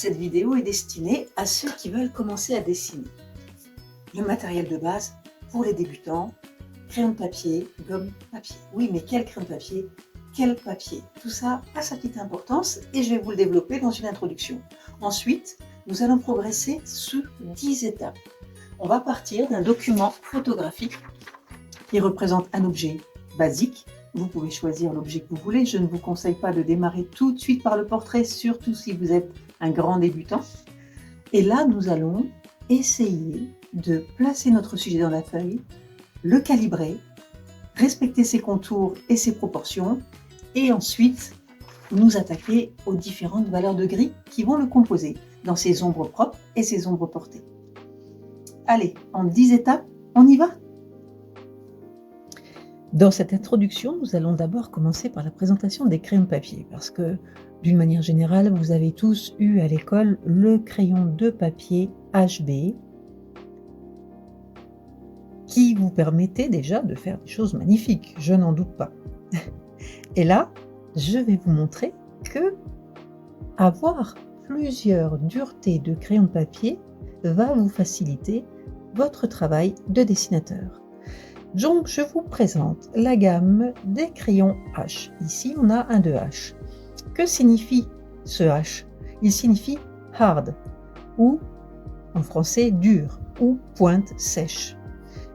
Cette vidéo est destinée à ceux qui veulent commencer à dessiner. Le matériel de base pour les débutants, crayon de papier, gomme papier. Oui, mais quel crayon de papier? Quel papier? Tout ça a sa petite importance et je vais vous le développer dans une introduction. Ensuite, nous allons progresser sous 10 étapes. On va partir d'un document photographique qui représente un objet basique. Vous pouvez choisir l'objet que vous voulez. Je ne vous conseille pas de démarrer tout de suite par le portrait, surtout si vous êtes un grand débutant. Et là, nous allons essayer de placer notre sujet dans la feuille, le calibrer, respecter ses contours et ses proportions, et ensuite nous attaquer aux différentes valeurs de gris qui vont le composer, dans ses ombres propres et ses ombres portées. Allez, en 10 étapes, on y va? Dans cette introduction, nous allons d'abord commencer par la présentation des crayons de papier, parce que, d'une manière générale, vous avez tous eu à l'école le crayon de papier HB, qui vous permettait déjà de faire des choses magnifiques, je n'en doute pas. Et là, je vais vous montrer que avoir plusieurs duretés de crayon de papier va vous faciliter votre travail de dessinateur. Donc, je vous présente la gamme des crayons H. Ici, on a un de H. Que signifie ce H? Il signifie hard, ou en français dur, ou pointe sèche.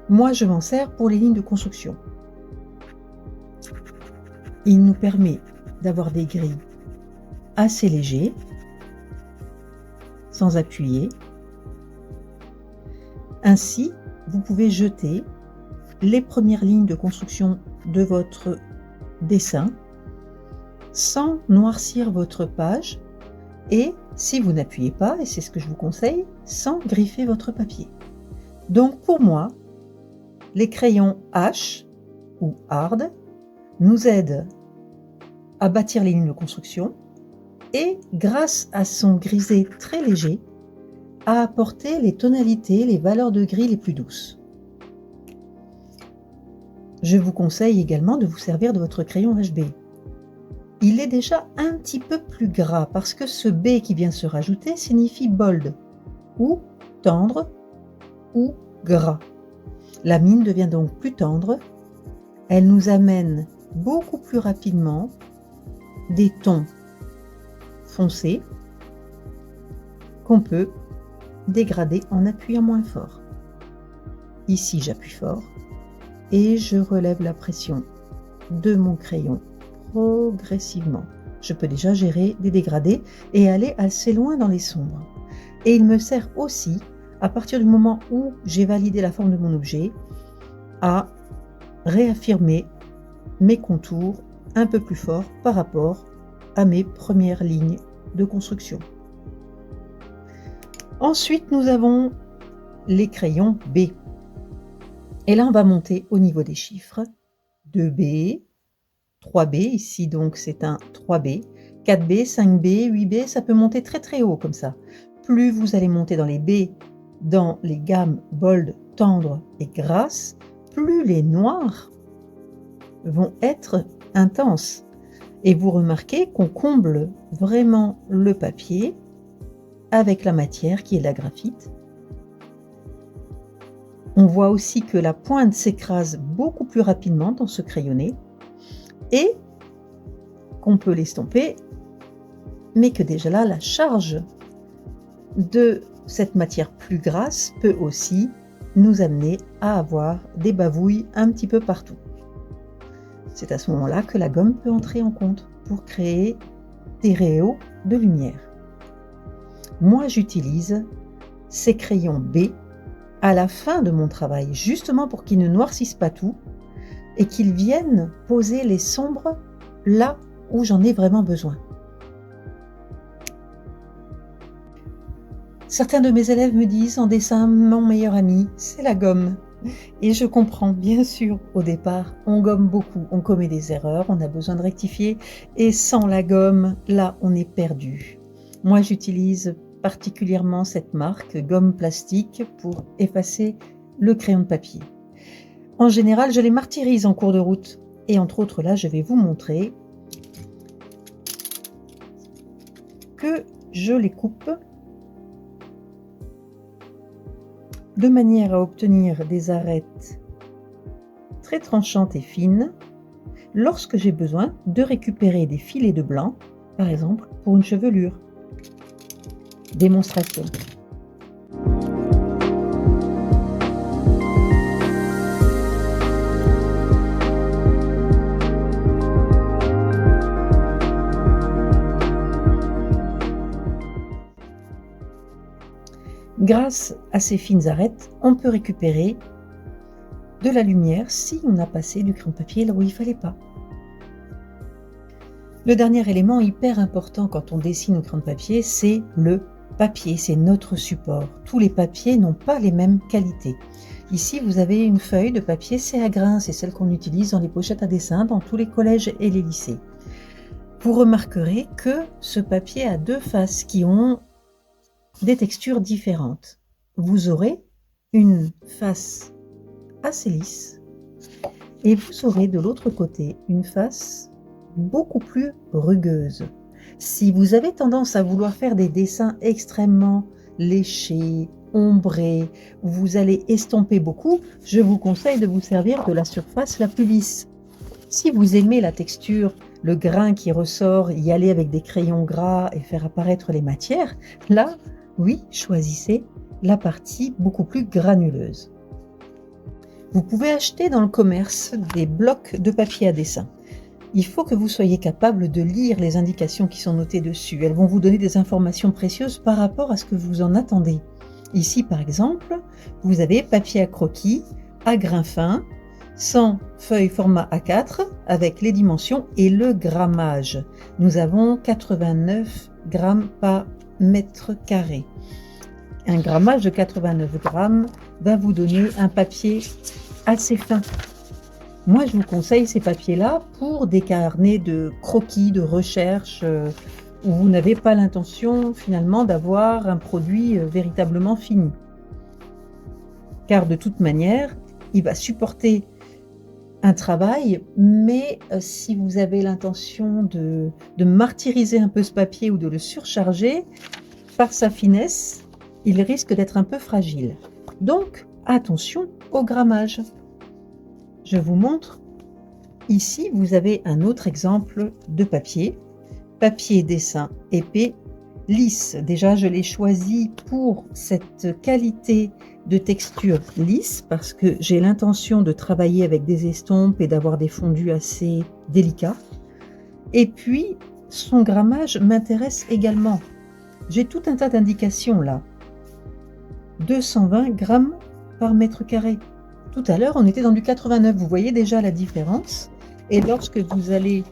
Moi, je m'en sers pour les lignes de construction. Il nous permet d'avoir des grilles assez légers, sans appuyer. Ainsi, vous pouvez jeter les premières lignes de construction de votre dessin sans noircir votre page et, si vous n'appuyez pas, et c'est ce que je vous conseille, sans griffer votre papier. Donc pour moi, les crayons H ou hard nous aident à bâtir les lignes de construction et, grâce à son grisé très léger, à apporter les tonalités, les valeurs de gris les plus douces. Je vous conseille également de vous servir de votre crayon HB. Il est déjà un petit peu plus gras parce que ce B qui vient se rajouter signifie bold, ou tendre, ou gras. La mine devient donc plus tendre. Elle nous amène beaucoup plus rapidement des tons foncés qu'on peut dégrader en appuyant moins fort. Ici, j'appuie fort et je relève la pression de mon crayon progressivement. Je peux déjà gérer des dégradés et aller assez loin dans les sombres. Et il me sert aussi, à partir du moment où j'ai validé la forme de mon objet, à réaffirmer mes contours un peu plus forts par rapport à mes premières lignes de construction. Ensuite, nous avons les crayons B. Et là, on va monter au niveau des chiffres. 2B, 3B, ici donc c'est un 3B, 4B, 5B, 8B, ça peut monter très très haut comme ça. Plus vous allez monter dans les B, dans les gammes bold, tendres et grasses, plus les noirs vont être intenses. Et vous remarquez qu'on comble vraiment le papier avec la matière qui est la graphite. On voit aussi que la pointe s'écrase beaucoup plus rapidement dans ce crayonné et qu'on peut l'estomper, mais que déjà là, la charge de cette matière plus grasse peut aussi nous amener à avoir des bavouilles un petit peu partout. C'est à ce moment-là que la gomme peut entrer en compte pour créer des rayons de lumière. Moi, j'utilise ces crayons B à la fin de mon travail, justement pour qu'ils ne noircissent pas tout et qu'ils viennent poser les sombres là où j'en ai vraiment besoin. Certains de mes élèves me disent en dessin, mon meilleur ami, c'est la gomme. Et je comprends, bien sûr, au départ, on gomme beaucoup, on commet des erreurs, on a besoin de rectifier, et sans la gomme, là, on est perdu. Moi, j'utilise particulièrement cette marque, gomme plastique, pour effacer le crayon de papier. En général, je les martyrise en cours de route. Et entre autres, là, je vais vous montrer que je les coupe de manière à obtenir des arêtes très tranchantes et fines lorsque j'ai besoin de récupérer des filets de blanc, par exemple pour une chevelure. Démonstration. Grâce à ces fines arêtes, on peut récupérer de la lumière si on a passé du crayon de papier là où il ne fallait pas. Le dernier élément hyper important quand on dessine au crayon de papier, c'est le papier, c'est notre support. Tous les papiers n'ont pas les mêmes qualités. Ici, vous avez une feuille de papier C à grains, c'est celle qu'on utilise dans les pochettes à dessin dans tous les collèges et les lycées. Vous remarquerez que ce papier a deux faces qui ont des textures différentes. Vous aurez une face assez lisse et vous aurez de l'autre côté une face beaucoup plus rugueuse. Si vous avez tendance à vouloir faire des dessins extrêmement léchés, ombrés, où vous allez estomper beaucoup, je vous conseille de vous servir de la surface la plus lisse. Si vous aimez la texture, le grain qui ressort, y aller avec des crayons gras et faire apparaître les matières, là, oui, choisissez la partie beaucoup plus granuleuse. Vous pouvez acheter dans le commerce des blocs de papier à dessin. Il faut que vous soyez capable de lire les indications qui sont notées dessus. Elles vont vous donner des informations précieuses par rapport à ce que vous en attendez. Ici, par exemple, vous avez papier à croquis, à grains fins, sans feuille format A4, avec les dimensions et le grammage. Nous avons 89 grammes par mètre carré. Un grammage de 89 grammes va vous donner un papier assez fin. Moi, je vous conseille ces papiers-là pour des carnets de croquis, de recherche, où vous n'avez pas l'intention finalement d'avoir un produit véritablement fini. Car de toute manière, il va supporter un travail, mais si vous avez l'intention de martyriser un peu ce papier ou de le surcharger, par sa finesse, il risque d'être un peu fragile. Donc, attention au grammage. Je vous montre. Ici, vous avez un autre exemple de papier. Papier dessin épais, lisse. Déjà, je l'ai choisi pour cette qualité de texture lisse parce que j'ai l'intention de travailler avec des estompes et d'avoir des fondus assez délicats. Et puis, son grammage m'intéresse également. J'ai tout un tas d'indications là. 220 grammes par mètre carré. Tout à l'heure, on était dans du 89. Vous voyez déjà la différence. Et lorsque vous allez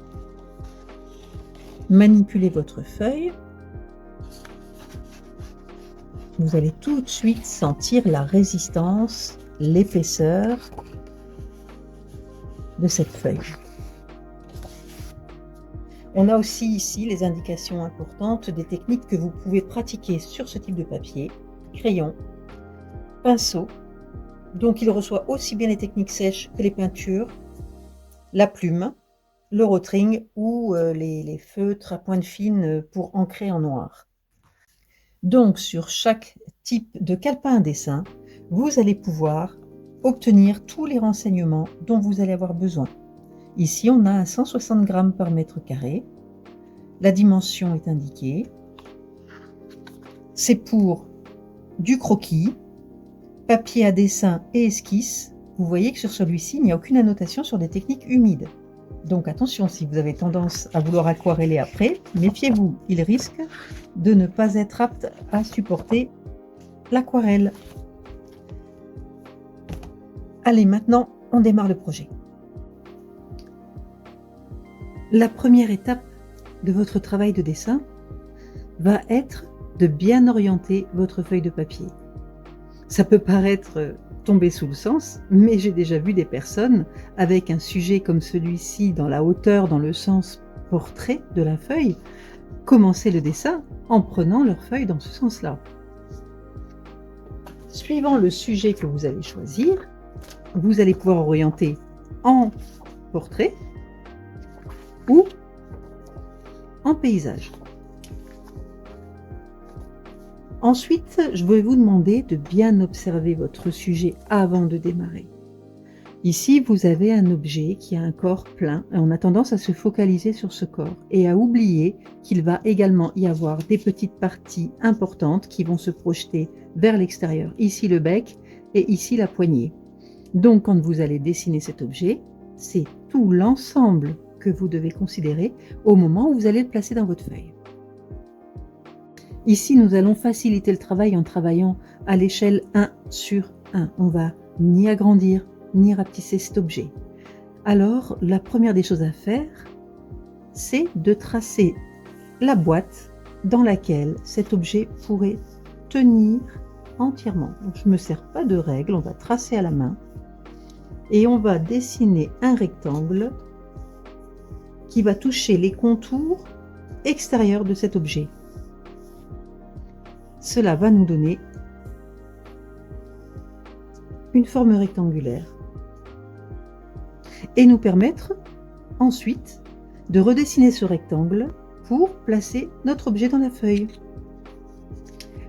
manipuler votre feuille, vous allez tout de suite sentir la résistance, l'épaisseur de cette feuille. On a aussi ici les indications importantes des techniques que vous pouvez pratiquer sur ce type de papier. Crayon, pinceau. Donc il reçoit aussi bien les techniques sèches que les peintures, la plume, le rotring ou les feutres à pointe fine pour ancrer en noir. Donc sur chaque type de calepin à dessin, vous allez pouvoir obtenir tous les renseignements dont vous allez avoir besoin. Ici, on a un 160 grammes par mètre carré. La dimension est indiquée. C'est pour du croquis, papier à dessin et esquisse. Vous voyez que sur celui-ci, il n'y a aucune annotation sur des techniques humides. Donc attention, si vous avez tendance à vouloir aquareller après, méfiez-vous, il risque de ne pas être apte à supporter l'aquarelle. Allez, maintenant, on démarre le projet. La première étape de votre travail de dessin va être de bien orienter votre feuille de papier. Ça peut paraître tomber sous le sens, mais j'ai déjà vu des personnes avec un sujet comme celui-ci dans la hauteur, dans le sens portrait de la feuille, commencer le dessin en prenant leur feuille dans ce sens-là. Suivant le sujet que vous allez choisir, vous allez pouvoir orienter en portrait ou en paysage. Ensuite, je vais vous demander de bien observer votre sujet avant de démarrer. Ici, vous avez un objet qui a un corps plein et on a tendance à se focaliser sur ce corps et à oublier qu'il va également y avoir des petites parties importantes qui vont se projeter vers l'extérieur. Ici le bec et ici la poignée. Donc quand vous allez dessiner cet objet, c'est tout l'ensemble que vous devez considérer au moment où vous allez le placer dans votre feuille. Ici, nous allons faciliter le travail en travaillant à l'échelle 1 sur 1. On va ni agrandir, ni rapetisser cet objet. Alors, la première des choses à faire, c'est de tracer la boîte dans laquelle cet objet pourrait tenir entièrement. Donc, je ne me sers pas de règle, on va tracer à la main et on va dessiner un rectangle qui va toucher les contours extérieurs de cet objet. Cela va nous donner une forme rectangulaire et nous permettre ensuite de redessiner ce rectangle pour placer notre objet dans la feuille.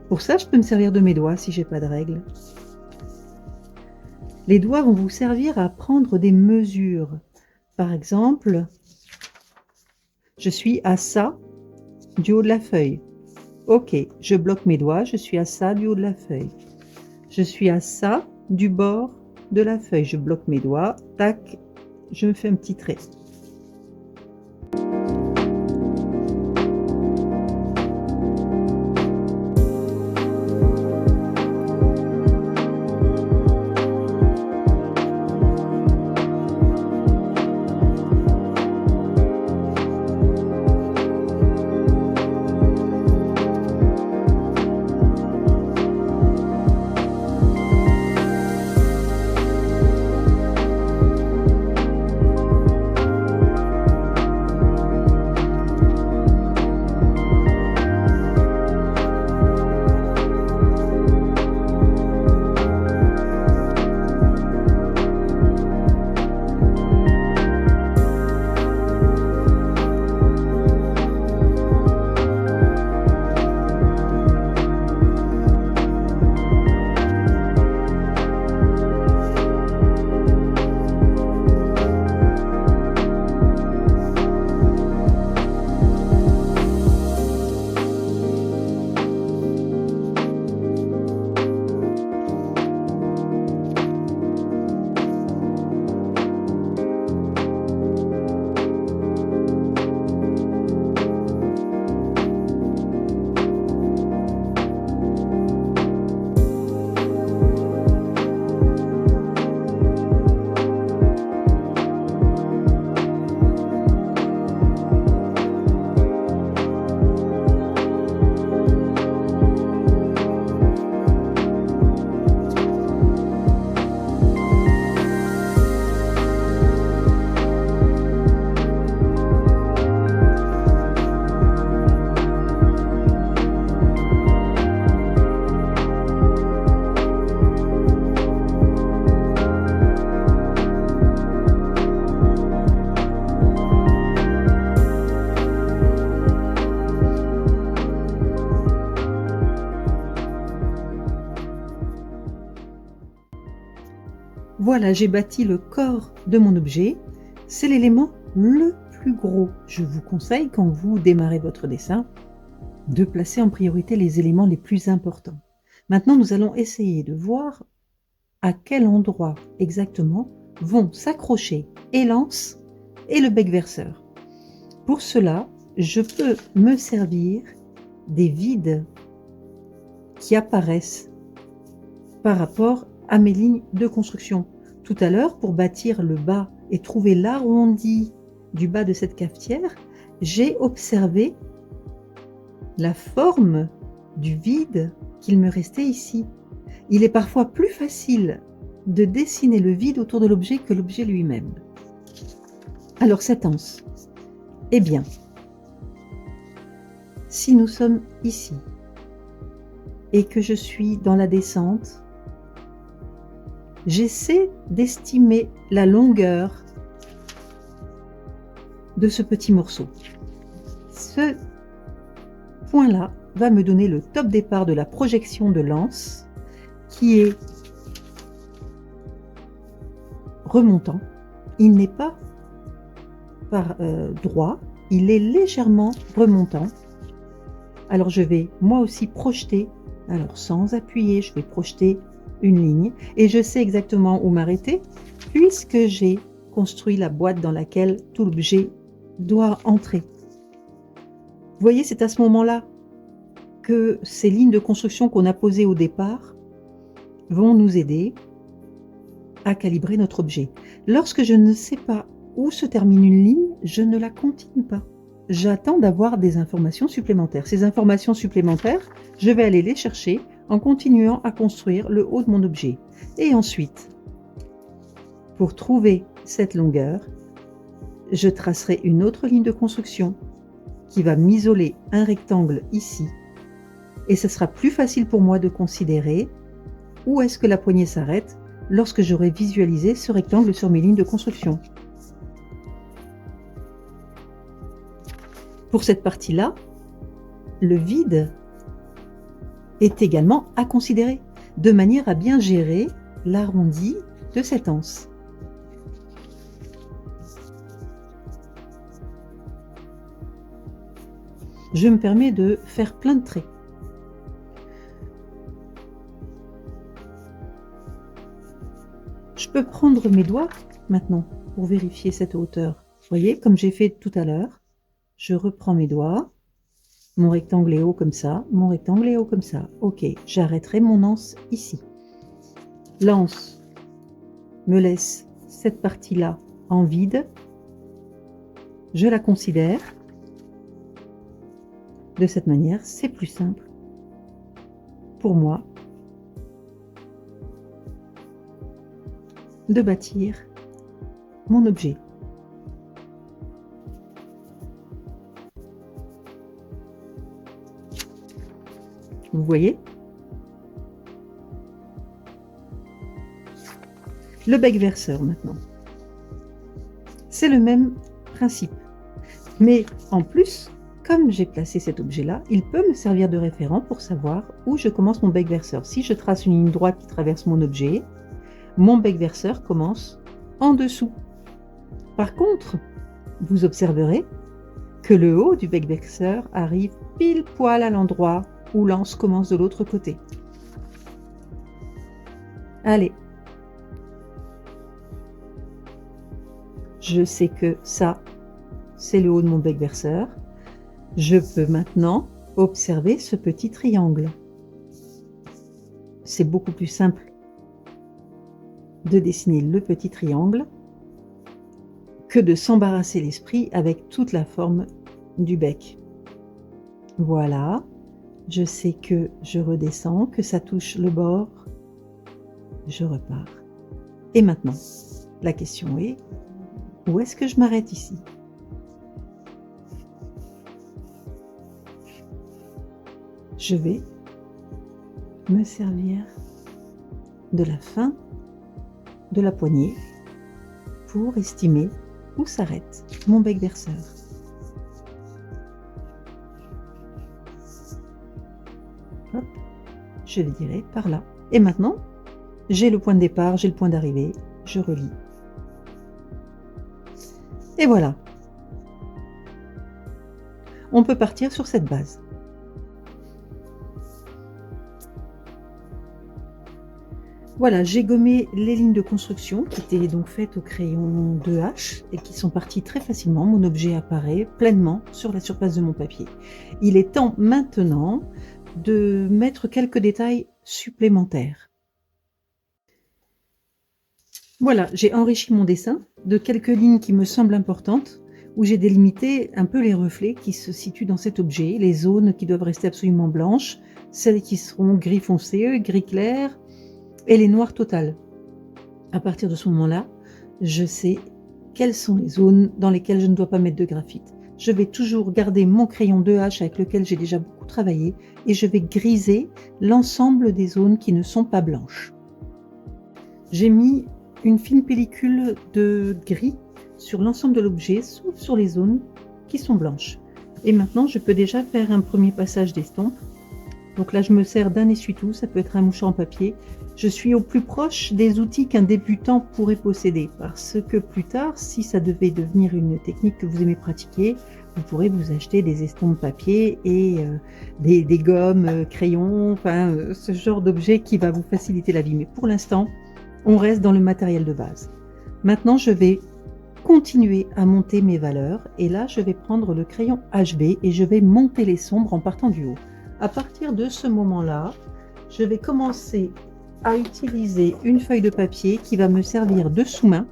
Pour ça, je peux me servir de mes doigts si j'ai pas de règle. Les doigts vont vous servir à prendre des mesures. Par exemple, je suis à ça du haut de la feuille. Ok, je bloque mes doigts, je suis à ça du haut de la feuille. Je suis à ça du bord de la feuille. Je bloque mes doigts, tac, je me fais un petit trait. Voilà, j'ai bâti le corps de mon objet. C'est l'élément le plus gros. Je vous conseille, quand vous démarrez votre dessin, de placer en priorité les éléments les plus importants. Maintenant, nous allons essayer de voir à quel endroit exactement vont s'accrocher et l'anse et le bec verseur. Pour cela, je peux me servir des vides qui apparaissent par rapport à mes lignes de construction. Tout à l'heure, pour bâtir le bas et trouver l'arrondi du bas de cette cafetière, j'ai observé la forme du vide qu'il me restait ici. Il est parfois plus facile de dessiner le vide autour de l'objet que l'objet lui-même. Alors cette anse, eh bien, si nous sommes ici et que je suis dans la descente, j'essaie d'estimer la longueur de ce petit morceau. Ce point-là va me donner le top départ de la projection de l'anse qui est remontant. Il n'est pas droit, il est légèrement remontant. Alors je vais moi aussi projeter, alors sans appuyer, je vais projeter une ligne et je sais exactement où m'arrêter puisque j'ai construit la boîte dans laquelle tout l'objet doit entrer. Vous voyez, c'est à ce moment-là que ces lignes de construction qu'on a posées au départ vont nous aider à calibrer notre objet. Lorsque je ne sais pas où se termine une ligne, je ne la continue pas. J'attends d'avoir des informations supplémentaires. Ces informations supplémentaires, je vais aller les chercher en continuant à construire le haut de mon objet. Et ensuite, pour trouver cette longueur, je tracerai une autre ligne de construction qui va m'isoler un rectangle ici. Et ce sera plus facile pour moi de considérer où est-ce que la poignée s'arrête lorsque j'aurai visualisé ce rectangle sur mes lignes de construction. Pour cette partie-là, le vide est également à considérer, de manière à bien gérer l'arrondi de cette anse. Je me permets de faire plein de traits. Je peux prendre mes doigts maintenant pour vérifier cette hauteur. Vous voyez, comme j'ai fait tout à l'heure, je reprends mes doigts, mon rectangle est haut comme ça, mon rectangle est haut comme ça. Ok, j'arrêterai mon anse ici. L'anse me laisse cette partie-là en vide. Je la considère. De cette manière, c'est plus simple pour moi de bâtir mon objet. Vous voyez? Le bec verseur maintenant. C'est le même principe. Mais en plus, comme j'ai placé cet objet-là, il peut me servir de référent pour savoir où je commence mon bec verseur. Si je trace une ligne droite qui traverse mon objet, mon bec verseur commence en dessous. Par contre, vous observerez que le haut du bec verseur arrive pile poil à l'endroit où l'anse commence de l'autre côté. Allez. Je sais que ça, c'est le haut de mon bec verseur. Je peux maintenant observer ce petit triangle. C'est beaucoup plus simple de dessiner le petit triangle que de s'embarrasser l'esprit avec toute la forme du bec. Voilà, je sais que je redescends, que ça touche le bord, je repars. Et maintenant, la question est, où est-ce que je m'arrête ici? Je vais me servir de la fin de la poignée pour estimer où s'arrête mon bec verseur. Hop, je le dirai par là. Et maintenant, j'ai le point de départ, j'ai le point d'arrivée, je relie. Et voilà. On peut partir sur cette base. Voilà, j'ai gommé les lignes de construction qui étaient donc faites au crayon 2H et qui sont parties très facilement. Mon objet apparaît pleinement sur la surface de mon papier. Il est temps maintenant de mettre quelques détails supplémentaires. Voilà, j'ai enrichi mon dessin de quelques lignes qui me semblent importantes, où j'ai délimité un peu les reflets qui se situent dans cet objet, les zones qui doivent rester absolument blanches, celles qui seront gris foncé, gris clair, et les noirs totales. À partir de ce moment-là, je sais quelles sont les zones dans lesquelles je ne dois pas mettre de graphite. Je vais toujours garder mon crayon 2H avec lequel j'ai déjà beaucoup travaillé et je vais griser l'ensemble des zones qui ne sont pas blanches. J'ai mis une fine pellicule de gris sur l'ensemble de l'objet, sauf sur les zones qui sont blanches. Et maintenant, je peux déjà faire un premier passage d'estompe. Donc là, je me sers d'un essuie-tout, ça peut être un mouchoir en papier. Je suis au plus proche des outils qu'un débutant pourrait posséder, parce que plus tard, si ça devait devenir une technique que vous aimez pratiquer, vous pourrez vous acheter des estompes papier et des gommes, crayons, enfin, ce genre d'objet qui va vous faciliter la vie. Mais pour l'instant, on reste dans le matériel de base. Maintenant, je vais continuer à monter mes valeurs et là, je vais prendre le crayon HB et je vais monter les sombres en partant du haut. À partir de ce moment-là, je vais commencer à utiliser une feuille de papier qui va me servir de sous-main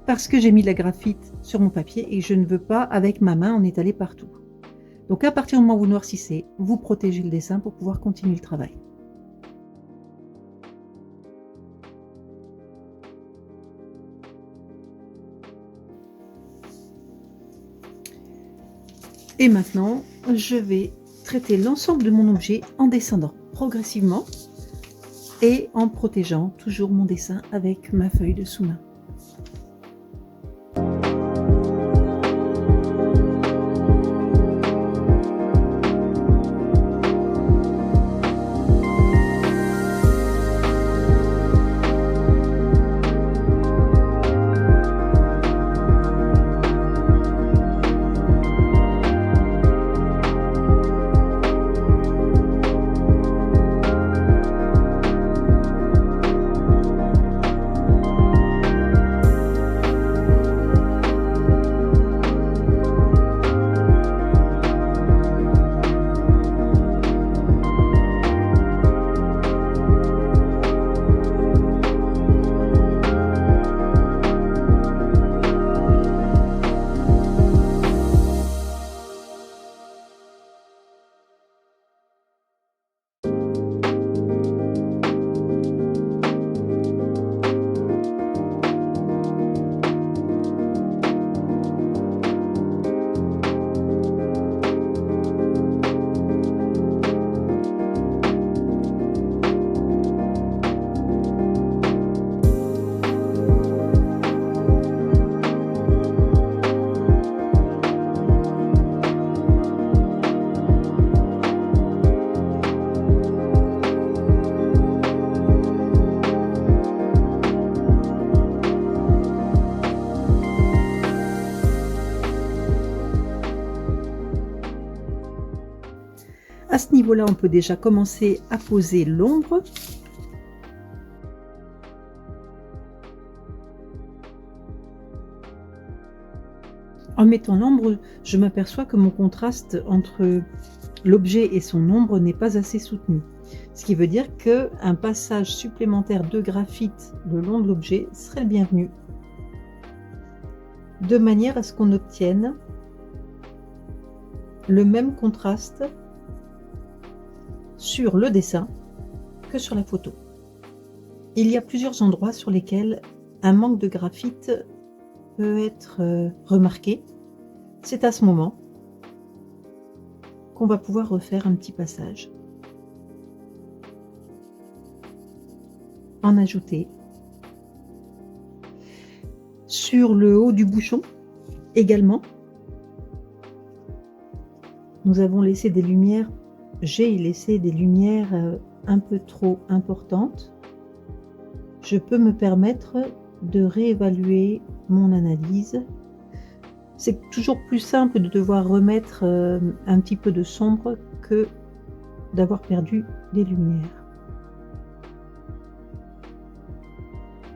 parce que j'ai mis de la graphite sur mon papier et je ne veux pas, avec ma main, en étaler partout. Donc à partir du moment où vous noircissez, vous protégez le dessin pour pouvoir continuer le travail. Et maintenant, je vais traiter l'ensemble de mon objet en descendant progressivement et en protégeant toujours mon dessin avec ma feuille de sous-main. À ce niveau-là, on peut déjà commencer à poser l'ombre. En mettant l'ombre, je m'aperçois que mon contraste entre l'objet et son ombre n'est pas assez soutenu. Ce qui veut dire qu'un passage supplémentaire de graphite le long de l'objet serait le bienvenu, de manière à ce qu'on obtienne le même contraste sur le dessin que sur la photo. Il y a plusieurs endroits sur lesquels un manque de graphite peut être remarqué. C'est à ce moment qu'on va pouvoir refaire un petit passage. En ajouter sur le haut du bouchon également. Nous avons laissé des lumières, j'ai laissé des lumières un peu trop importantes. Je peux me permettre de réévaluer mon analyse. C'est toujours plus simple de devoir remettre un petit peu de sombre que d'avoir perdu des lumières.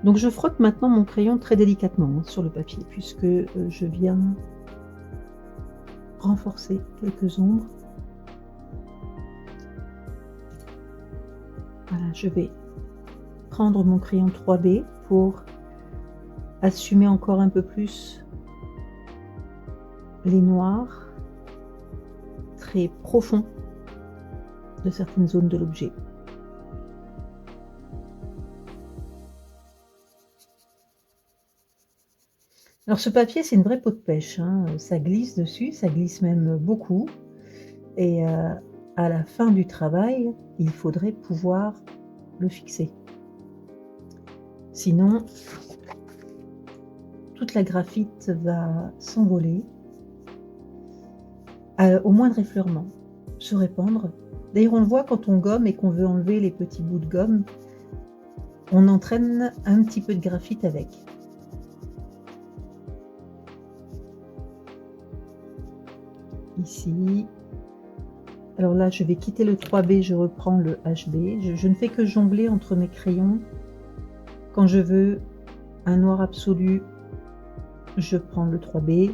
Donc je frotte maintenant mon crayon très délicatement sur le papier puisque je viens renforcer quelques ombres. Voilà, je vais prendre mon crayon 3B pour assumer encore un peu plus les noirs très profonds de certaines zones de l'objet. Alors ce papier, c'est une vraie peau de pêche, hein. Ça glisse dessus, ça glisse même beaucoup. Et à la fin du travail, il faudrait pouvoir le fixer. Sinon, toute la graphite va s'envoler. au moindre effleurement, se répandre. D'ailleurs, on le voit quand on gomme et qu'on veut enlever les petits bouts de gomme, on entraîne un petit peu de graphite avec. Ici. Alors là, je vais quitter le 3B, je reprends le HB. Je ne fais que jongler entre mes crayons. Quand je veux un noir absolu, je prends le 3B.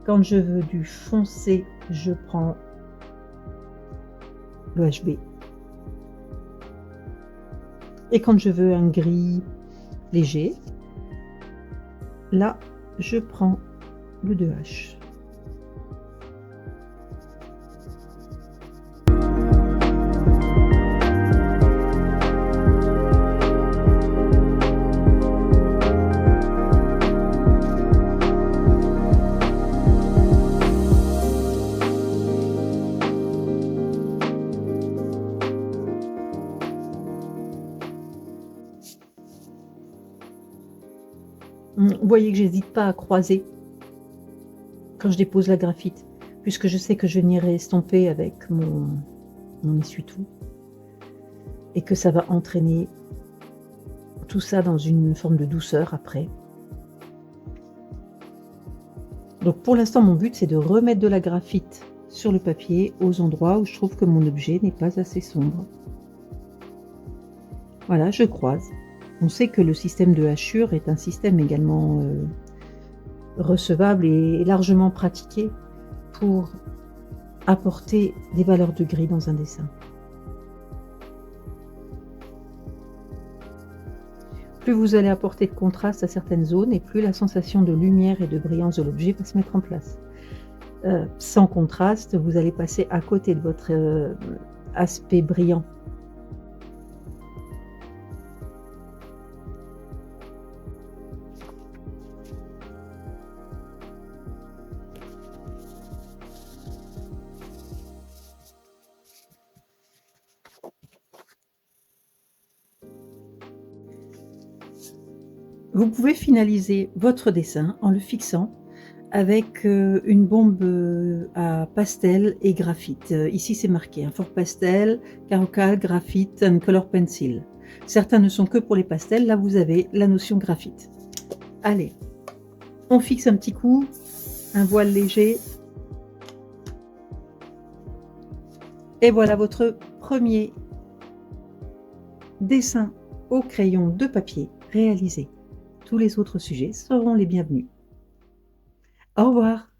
Quand je veux du foncé, je prends le HB. Et quand je veux un gris léger, là, je prends le 2H. Vous voyez que j'hésite pas à croiser quand je dépose la graphite, puisque je sais que je n'irai estomper avec mon essuie-tout et que ça va entraîner tout ça dans une forme de douceur après. Donc pour l'instant, mon but, c'est de remettre de la graphite sur le papier aux endroits où je trouve que mon objet n'est pas assez sombre. Voilà, je croise. On sait que le système de hachure est un système également recevable et largement pratiqué pour apporter des valeurs de gris dans un dessin. Plus vous allez apporter de contraste à certaines zones et plus la sensation de lumière et de brillance de l'objet va se mettre en place. Sans contraste, vous allez passer à côté de votre aspect brillant. Vous pouvez finaliser votre dessin en le fixant avec une bombe à pastel et graphite. Ici, c'est marqué for pastel, Carocal, graphite and color pencil. Certains ne sont que pour les pastels. Là, vous avez la notion graphite. Allez, on fixe un petit coup, un voile léger. Et voilà votre premier dessin au crayon de papier réalisé. Tous les autres sujets seront les bienvenus. Au revoir.